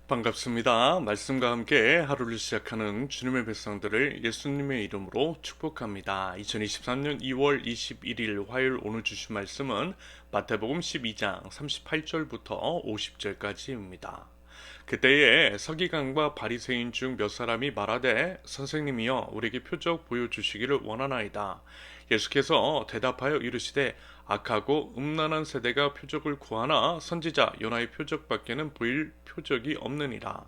반갑습니다. 말씀과 함께 하루를 시작하는 주님의 백성들을 예수님의 이름으로 축복합니다. 2023년 2월 21일 화요일 오늘 주신 말씀은 마태복음 12장 38절부터 50절까지입니다. 그때에 서기관과 바리새인 중 몇 사람이 말하되 선생님이여 우리에게 표적 보여주시기를 원하나이다. 예수께서 대답하여 이르시되 악하고 음란한 세대가 표적을 구하나 선지자 요나의 표적밖에는 보일 표적이 없느니라.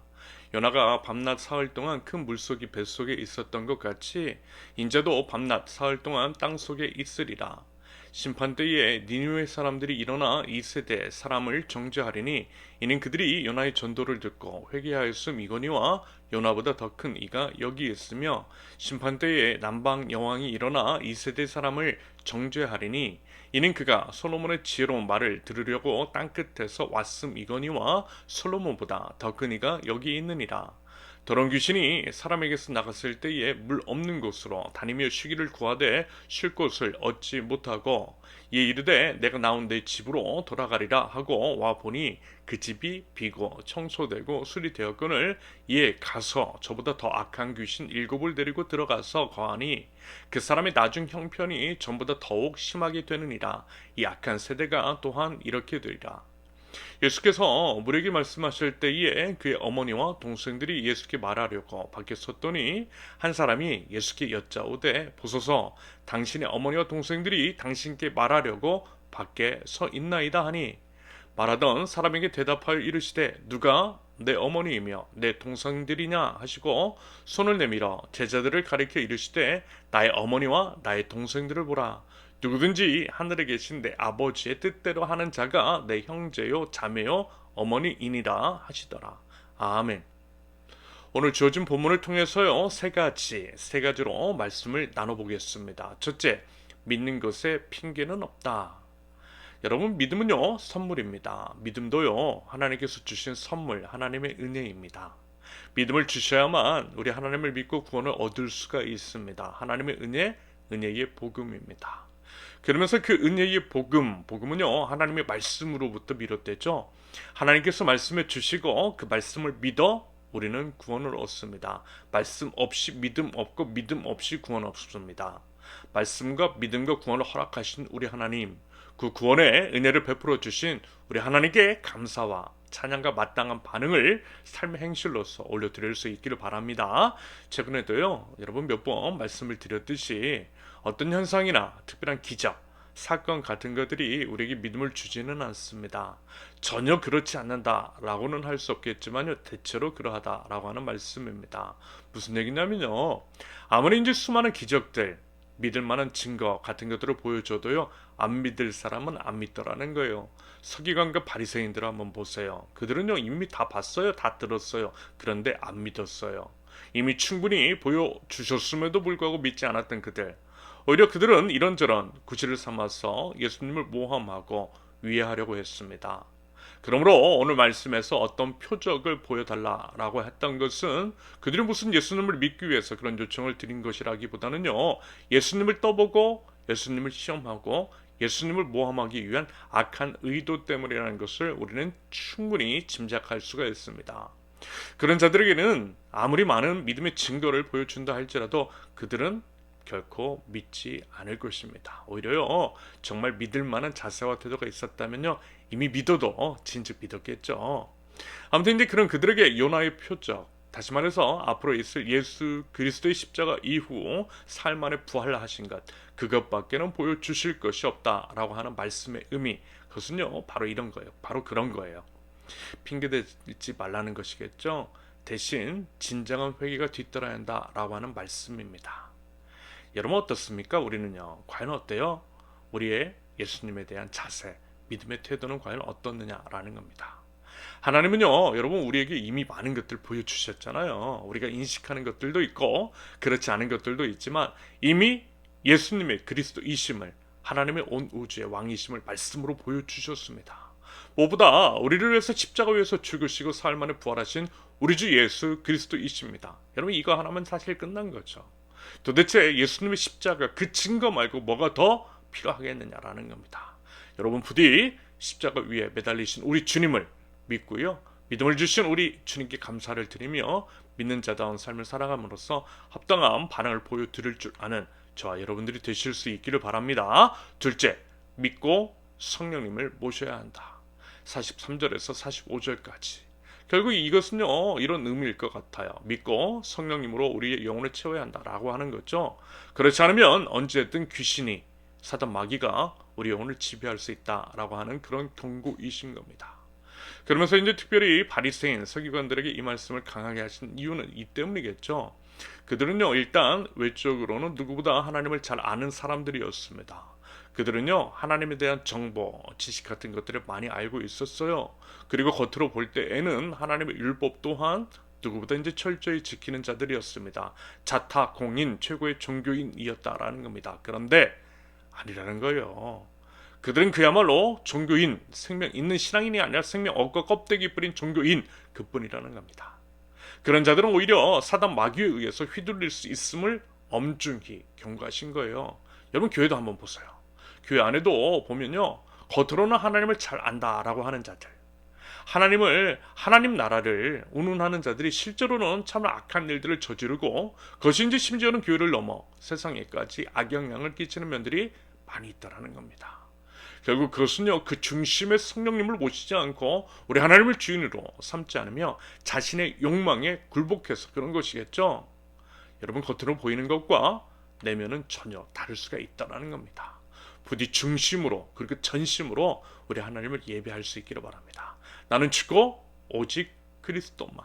요나가 밤낮 사흘 동안 큰 물속이 뱃속에 있었던 것 같이 인자도 밤낮 사흘 동안 땅속에 있으리라. 심판때에 니느웨 사람들이 일어나 이 세대 사람을 정죄하리니 이는 그들이 요나의 전도를 듣고 회개하였음이거니와 요나보다 더 큰 이가 여기 있으며 심판때에 남방 여왕이 일어나 이 세대 사람을 정죄하리니 이는 그가 솔로몬의 지혜로운 말을 들으려고 땅끝에서 왔음이거니와 솔로몬보다 더 큰 이가 여기 있느니라. 더러운 귀신이 사람에게서 나갔을 때에 물 없는 곳으로 다니며 쉬기를 구하되 쉴 곳을 얻지 못하고 이에 이르되 내가 나온 내 집으로 돌아가리라 하고 와 보니 그 집이 비고 청소되고 수리되었거늘 이에 가서 저보다 더 악한 귀신 7을 데리고 들어가서 거하니 그 사람의 나중 형편이 전보다 더욱 심하게 되느니라. 이 악한 세대가 또한 이렇게 되리라. 예수께서 우리에게 말씀하실 때에 그의 어머니와 동생들이 예수께 말하려고 밖에 섰더니 한 사람이 예수께 여짜오되 보소서 당신의 어머니와 동생들이 당신께 말하려고 밖에 서 있나이다 하니 말하던 사람에게 대답하여 이르시되 누가 내 어머니이며 내 동생들이냐 하시고 손을 내밀어 제자들을 가리켜 이르시되 나의 어머니와 나의 동생들을 보라. 누구든지 하늘에 계신 내 아버지의 뜻대로 하는 자가 내 형제요 자매요 어머니이니라 하시더라. 아멘. 오늘 주어진 본문을 통해서요 세 가지로 말씀을 나눠보겠습니다. 첫째, 믿는 것에 핑계는 없다. 여러분, 믿음은요 선물입니다. 믿음도요 하나님께서 주신 선물, 하나님의 은혜입니다. 믿음을 주셔야만 우리 하나님을 믿고 구원을 얻을 수가 있습니다. 하나님의 은혜의 복음입니다. 그러면서 그 은혜의 복음은요 하나님의 말씀으로부터 비롯되죠. 하나님께서 말씀해 주시고 그 말씀을 믿어 우리는 구원을 얻습니다. 말씀 없이 믿음 없고 믿음 없이 구원 없습니다. 말씀과 믿음과 구원을 허락하신 우리 하나님, 그 구원의 은혜를 베풀어 주신 우리 하나님께 감사와 찬양과 마땅한 반응을 삶의 행실로서 올려드릴 수 있기를 바랍니다. 최근에도요 여러분 몇 번 말씀을 드렸듯이 어떤 현상이나 특별한 기적, 사건 같은 것들이 우리에게 믿음을 주지는 않습니다. 전혀 그렇지 않는다라고는 할 수 없겠지만요 대체로 그러하다라고 하는 말씀입니다. 무슨 얘기냐면요 아무리 이제 수많은 기적들, 믿을 만한 증거 같은 것들을 보여줘도요 안 믿을 사람은 안 믿더라는 거예요. 서기관과 바리새인들을 한번 보세요. 그들은요 이미 다 봤어요, 다 들었어요. 그런데 안 믿었어요. 이미 충분히 보여주셨음에도 불구하고 믿지 않았던 그들, 오히려 그들은 이런저런 구실을 삼아서 예수님을 모함하고 위해하려고 했습니다. 그러므로 오늘 말씀에서 어떤 표적을 보여달라라고 했던 것은 그들이 무슨 예수님을 믿기 위해서 그런 요청을 드린 것이라기보다는요 예수님을 떠보고 예수님을 시험하고 예수님을 모함하기 위한 악한 의도 때문이라는 것을 우리는 충분히 짐작할 수가 있습니다. 그런 자들에게는 아무리 많은 믿음의 증거를 보여준다 할지라도 그들은 결코 믿지 않을 것입니다. 오히려요 정말 믿을 만한 자세와 태도가 있었다면요 이미 믿어도 진즉 믿었겠죠. 아무튼 이제 그런 그들에게 요나의 표적, 다시 말해서 앞으로 있을 예수 그리스도의 십자가 이후 사흘 만에 부활하신 것, 그것밖에는 보여주실 것이 없다라고 하는 말씀의 의미, 그것은요 바로 이런 거예요. 바로 그런 거예요. 핑계대지 말라는 것이겠죠. 대신 진정한 회개가 뒤따라야 한다라고 하는 말씀입니다. 여러분 어떻습니까? 우리는요 과연 어때요? 우리의 예수님에 대한 자세, 믿음의 태도는 과연 어떻느냐라는 겁니다. 하나님은요 여러분 우리에게 이미 많은 것들 보여주셨잖아요. 우리가 인식하는 것들도 있고 그렇지 않은 것들도 있지만 이미 예수님의 그리스도이심을, 하나님의 온 우주의 왕이심을 말씀으로 보여주셨습니다. 무엇보다 우리를 위해서 십자가 위에서 죽으시고 사흘 만에 부활하신 우리 주 예수 그리스도이십니다. 여러분 이거 하나면 사실 끝난 거죠. 도대체 예수님의 십자가 그 증거 말고 뭐가 더 필요하겠느냐라는 겁니다. 여러분 부디 십자가 위에 매달리신 우리 주님을 믿고요 믿음을 주신 우리 주님께 감사를 드리며 믿는 자다운 삶을 살아감으로써 합당한 반응을 보여드릴 줄 아는 저와 여러분들이 되실 수 있기를 바랍니다. 둘째, 믿고 성령님을 모셔야 한다. 43절에서 45절까지. 결국 이것은요, 이런 의미일 것 같아요. 믿고 성령님으로 우리의 영혼을 채워야 한다라고 하는 거죠. 그렇지 않으면 언제든 귀신이, 사단 마귀가 우리 영혼을 지배할 수 있다라고 하는 그런 경고이신 겁니다. 그러면서 이제 특별히 바리새인 서기관들에게 이 말씀을 강하게 하신 이유는 이 때문이겠죠. 그들은요, 일단 외적으로는 누구보다 하나님을 잘 아는 사람들이었습니다. 그들은요, 하나님에 대한 정보, 지식 같은 것들을 많이 알고 있었어요. 그리고 겉으로 볼 때에는 하나님의 율법 또한 누구보다 이제 철저히 지키는 자들이었습니다. 자타 공인 최고의 종교인이었다라는 겁니다. 그런데 아니라는 거예요. 그들은 그야말로 종교인, 생명 있는 신앙인이 아니라 생명 억과 껍데기 뿌린 종교인 그뿐이라는 겁니다. 그런 자들은 오히려 사단 마귀에 의해서 휘둘릴 수 있음을 엄중히 경고하신 거예요. 여러분 교회도 한번 보세요. 교회 안에도 보면요, 겉으로는 하나님을 잘 안다라고 하는 자들, 하나님 나라를 운운하는 자들이 실제로는 참 악한 일들을 저지르고 그것이 이제 심지어는 교회를 넘어 세상에까지 악영향을 끼치는 면들이 많이 있다라는 겁니다. 결국 그것은요, 그 중심의 성령님을 모시지 않고 우리 하나님을 주인으로 삼지 않으며 자신의 욕망에 굴복해서 그런 것이겠죠. 여러분 겉으로 보이는 것과 내면은 전혀 다를 수가 있다는 겁니다. 부디 중심으로 그리고 전심으로 우리 하나님을 예배할 수 있기를 바랍니다. 나는 죽고 오직 그리스도만,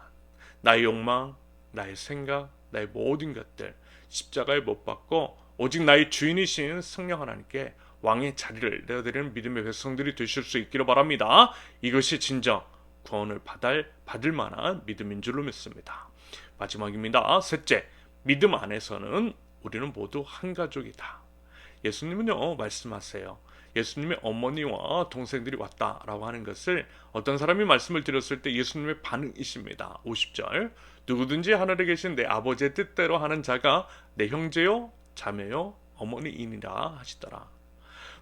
나의 욕망, 나의 생각, 나의 모든 것들 십자가에 못 박고 오직 나의 주인이신 성령 하나님께 왕의 자리를 내어드리는 믿음의 백성들이 되실 수 있기를 바랍니다. 이것이 진정 구원을 받을 만한 믿음인 줄로 믿습니다. 마지막입니다. 셋째, 믿음 안에서는 우리는 모두 한 가족이다. 예수님은요, 말씀하세요. 예수님의 어머니와 동생들이 왔다라고 하는 것을 어떤 사람이 말씀을 드렸을 때 예수님의 반응이십니다. 50절, 누구든지 하늘에 계신 내 아버지의 뜻대로 하는 자가 내 형제요 자매요 어머니이니라 하시더라.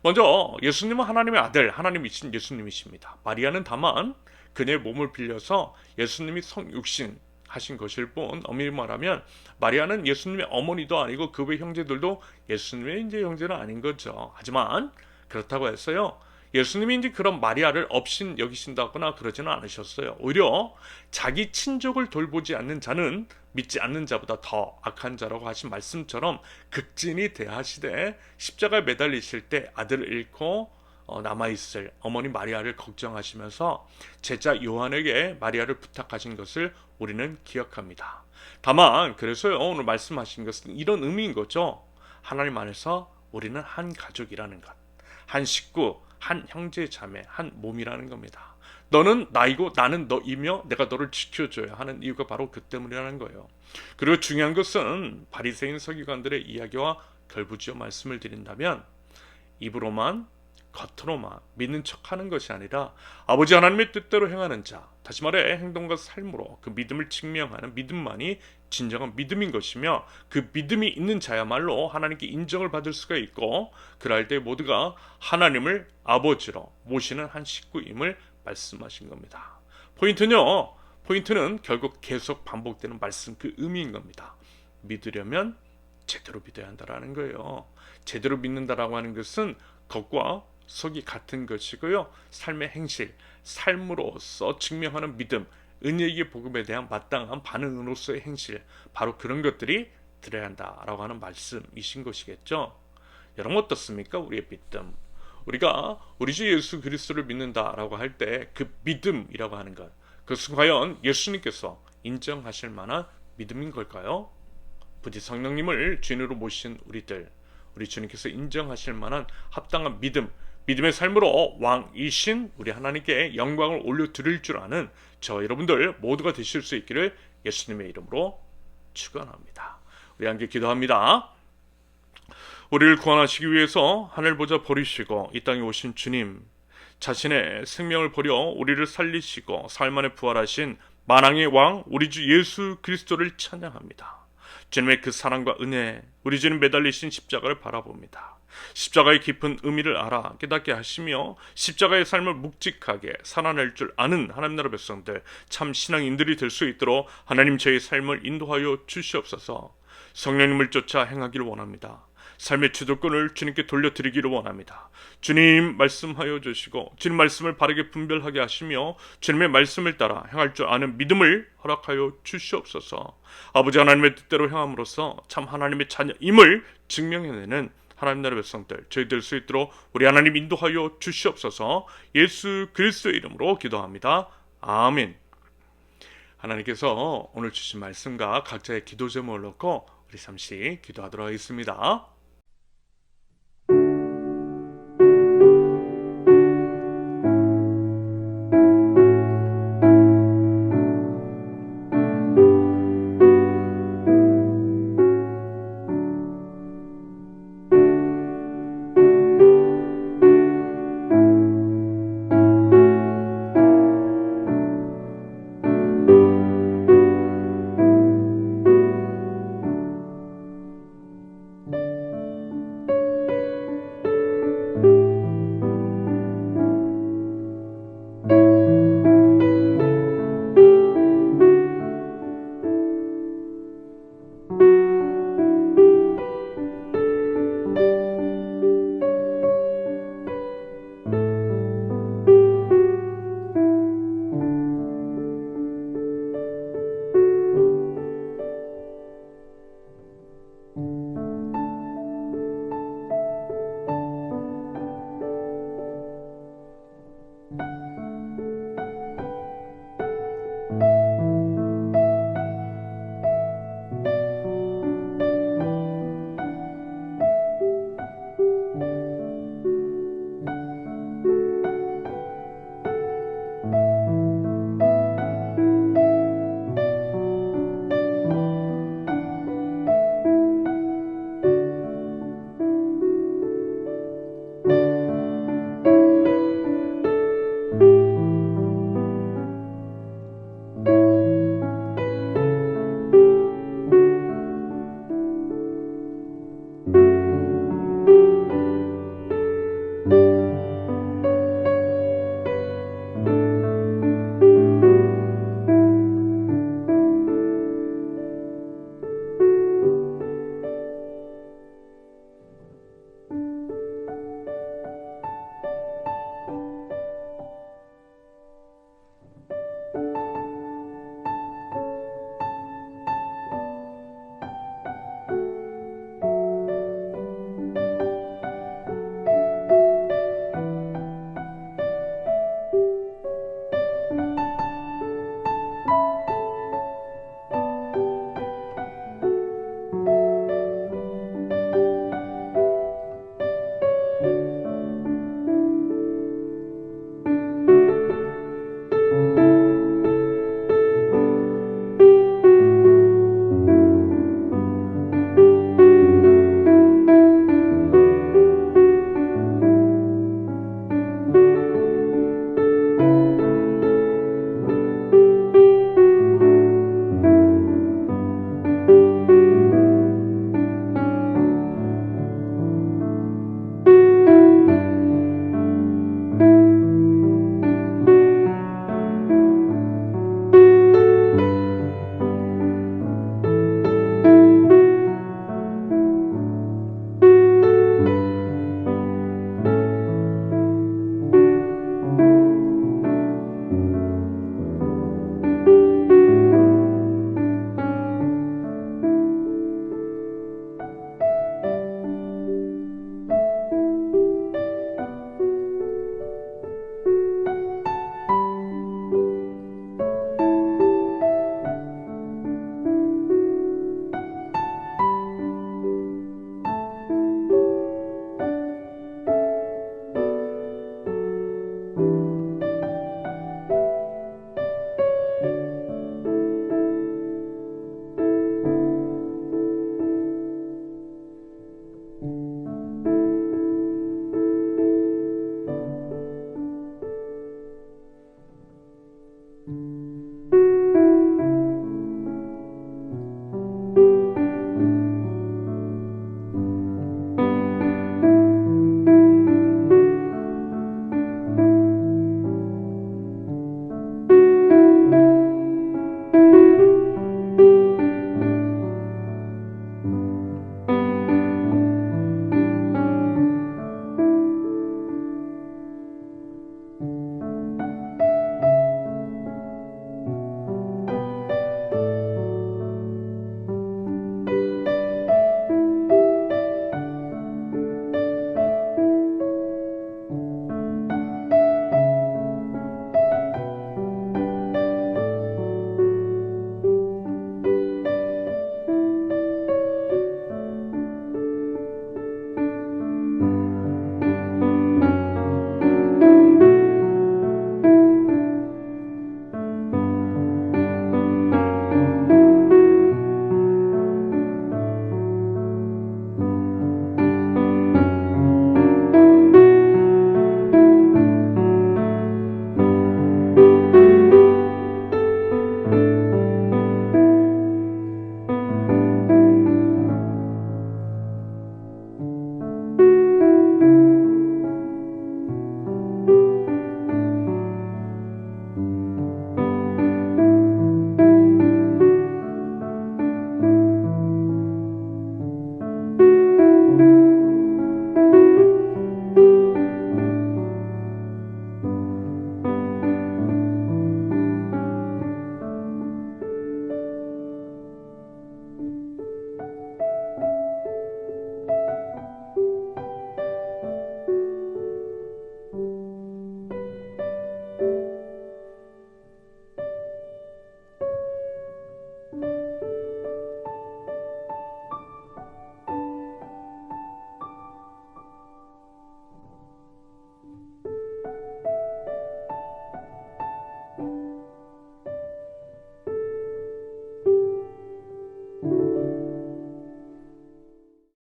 먼저 예수님은 하나님의 아들, 하나님이신 예수님이십니다. 마리아는 다만 그녀의 몸을 빌려서 예수님이 성육신 하신 것일 뿐, 엄밀히 말하면 마리아는 예수님의 어머니도 아니고 그 외 형제들도 예수님의 이제 형제는 아닌 거죠. 하지만 그렇다고 해서요, 예수님이 이제 그런 마리아를 업신 여기신다거나 그러지는 않으셨어요. 오히려 자기 친족을 돌보지 않는 자는 믿지 않는 자보다 더 악한 자라고 하신 말씀처럼 극진히 대하시되 십자가에 매달리실 때 아들을 잃고 남아있을 어머니 마리아를 걱정하시면서 제자 요한에게 마리아를 부탁하신 것을 우리는 기억합니다. 다만 그래서요, 오늘 말씀하신 것은 이런 의미인 거죠. 하나님 안에서 우리는 한 가족이라는 것, 한 식구, 한 형제 자매, 한 몸이라는 겁니다. 너는 나이고 나는 너이며 내가 너를 지켜줘야 하는 이유가 바로 그 때문이라는 거예요. 그리고 중요한 것은 바리새인 서기관들의 이야기와 결부지어 말씀을 드린다면, 입으로만 겉으로만 믿는 척하는 것이 아니라 아버지 하나님의 뜻대로 행하는 자, 다시 말해 행동과 삶으로 그 믿음을 증명하는 믿음만이 진정한 믿음인 것이며, 그 믿음이 있는 자야말로 하나님께 인정을 받을 수가 있고, 그럴 때 모두가 하나님을 아버지로 모시는 한 식구임을 말씀하신 겁니다. 포인트는 결국 계속 반복되는 말씀, 그 의미인 겁니다. 믿으려면 제대로 믿어야 한다라는 거예요. 제대로 믿는다라고 하는 것은 겉과 속이 같은 것이고요, 삶의 행실, 삶으로서 증명하는 믿음, 은혜의 복음에 대한 마땅한 반응으로서의 행실, 바로 그런 것들이 들어야 한다라고 하는 말씀이신 것이겠죠. 여러분 어떻습니까? 우리의 믿음, 우리가 우리 주 예수 그리스도를 믿는다라고 할 때 그 믿음이라고 하는 것, 그것은 과연 예수님께서 인정하실 만한 믿음인 걸까요? 부디 성령님을 주인으로 모신 우리 주님께서 인정하실 만한 합당한 믿음의 삶으로 왕이신 우리 하나님께 영광을 올려드릴 줄 아는 저 여러분들 모두가 되실 수 있기를 예수님의 이름으로 축원합니다. 우리 함께 기도합니다. 우리를 구원하시기 위해서 하늘 보좌 버리시고 이 땅에 오신 주님, 자신의 생명을 버려 우리를 살리시고 사흘 만에 부활하신 만왕의 왕 우리 주 예수 그리스도를 찬양합니다. 주님의 그 사랑과 은혜, 우리 주님 매달리신 십자가를 바라봅니다. 십자가의 깊은 의미를 알아 깨닫게 하시며 십자가의 삶을 묵직하게 살아낼 줄 아는 하나님 나라 백성들, 참 신앙인들이 될 수 있도록 하나님 저희 삶을 인도하여 주시옵소서. 성령님을 쫓아 행하기를 원합니다. 삶의 주도권을 주님께 돌려드리기를 원합니다. 주님 말씀하여 주시고 주님 말씀을 바르게 분별하게 하시며 주님의 말씀을 따라 행할 줄 아는 믿음을 허락하여 주시옵소서. 아버지 하나님의 뜻대로 행함으로써 참 하나님의 자녀임을 증명해내는 하나님 나라 백성들 저희 될 수 있도록 우리 하나님 인도하여 주시옵소서. 예수 그리스도의 이름으로 기도합니다. 아멘. 하나님께서 오늘 주신 말씀과 각자의 기도 제목을 놓고 우리 잠시 기도하도록 하겠습니다.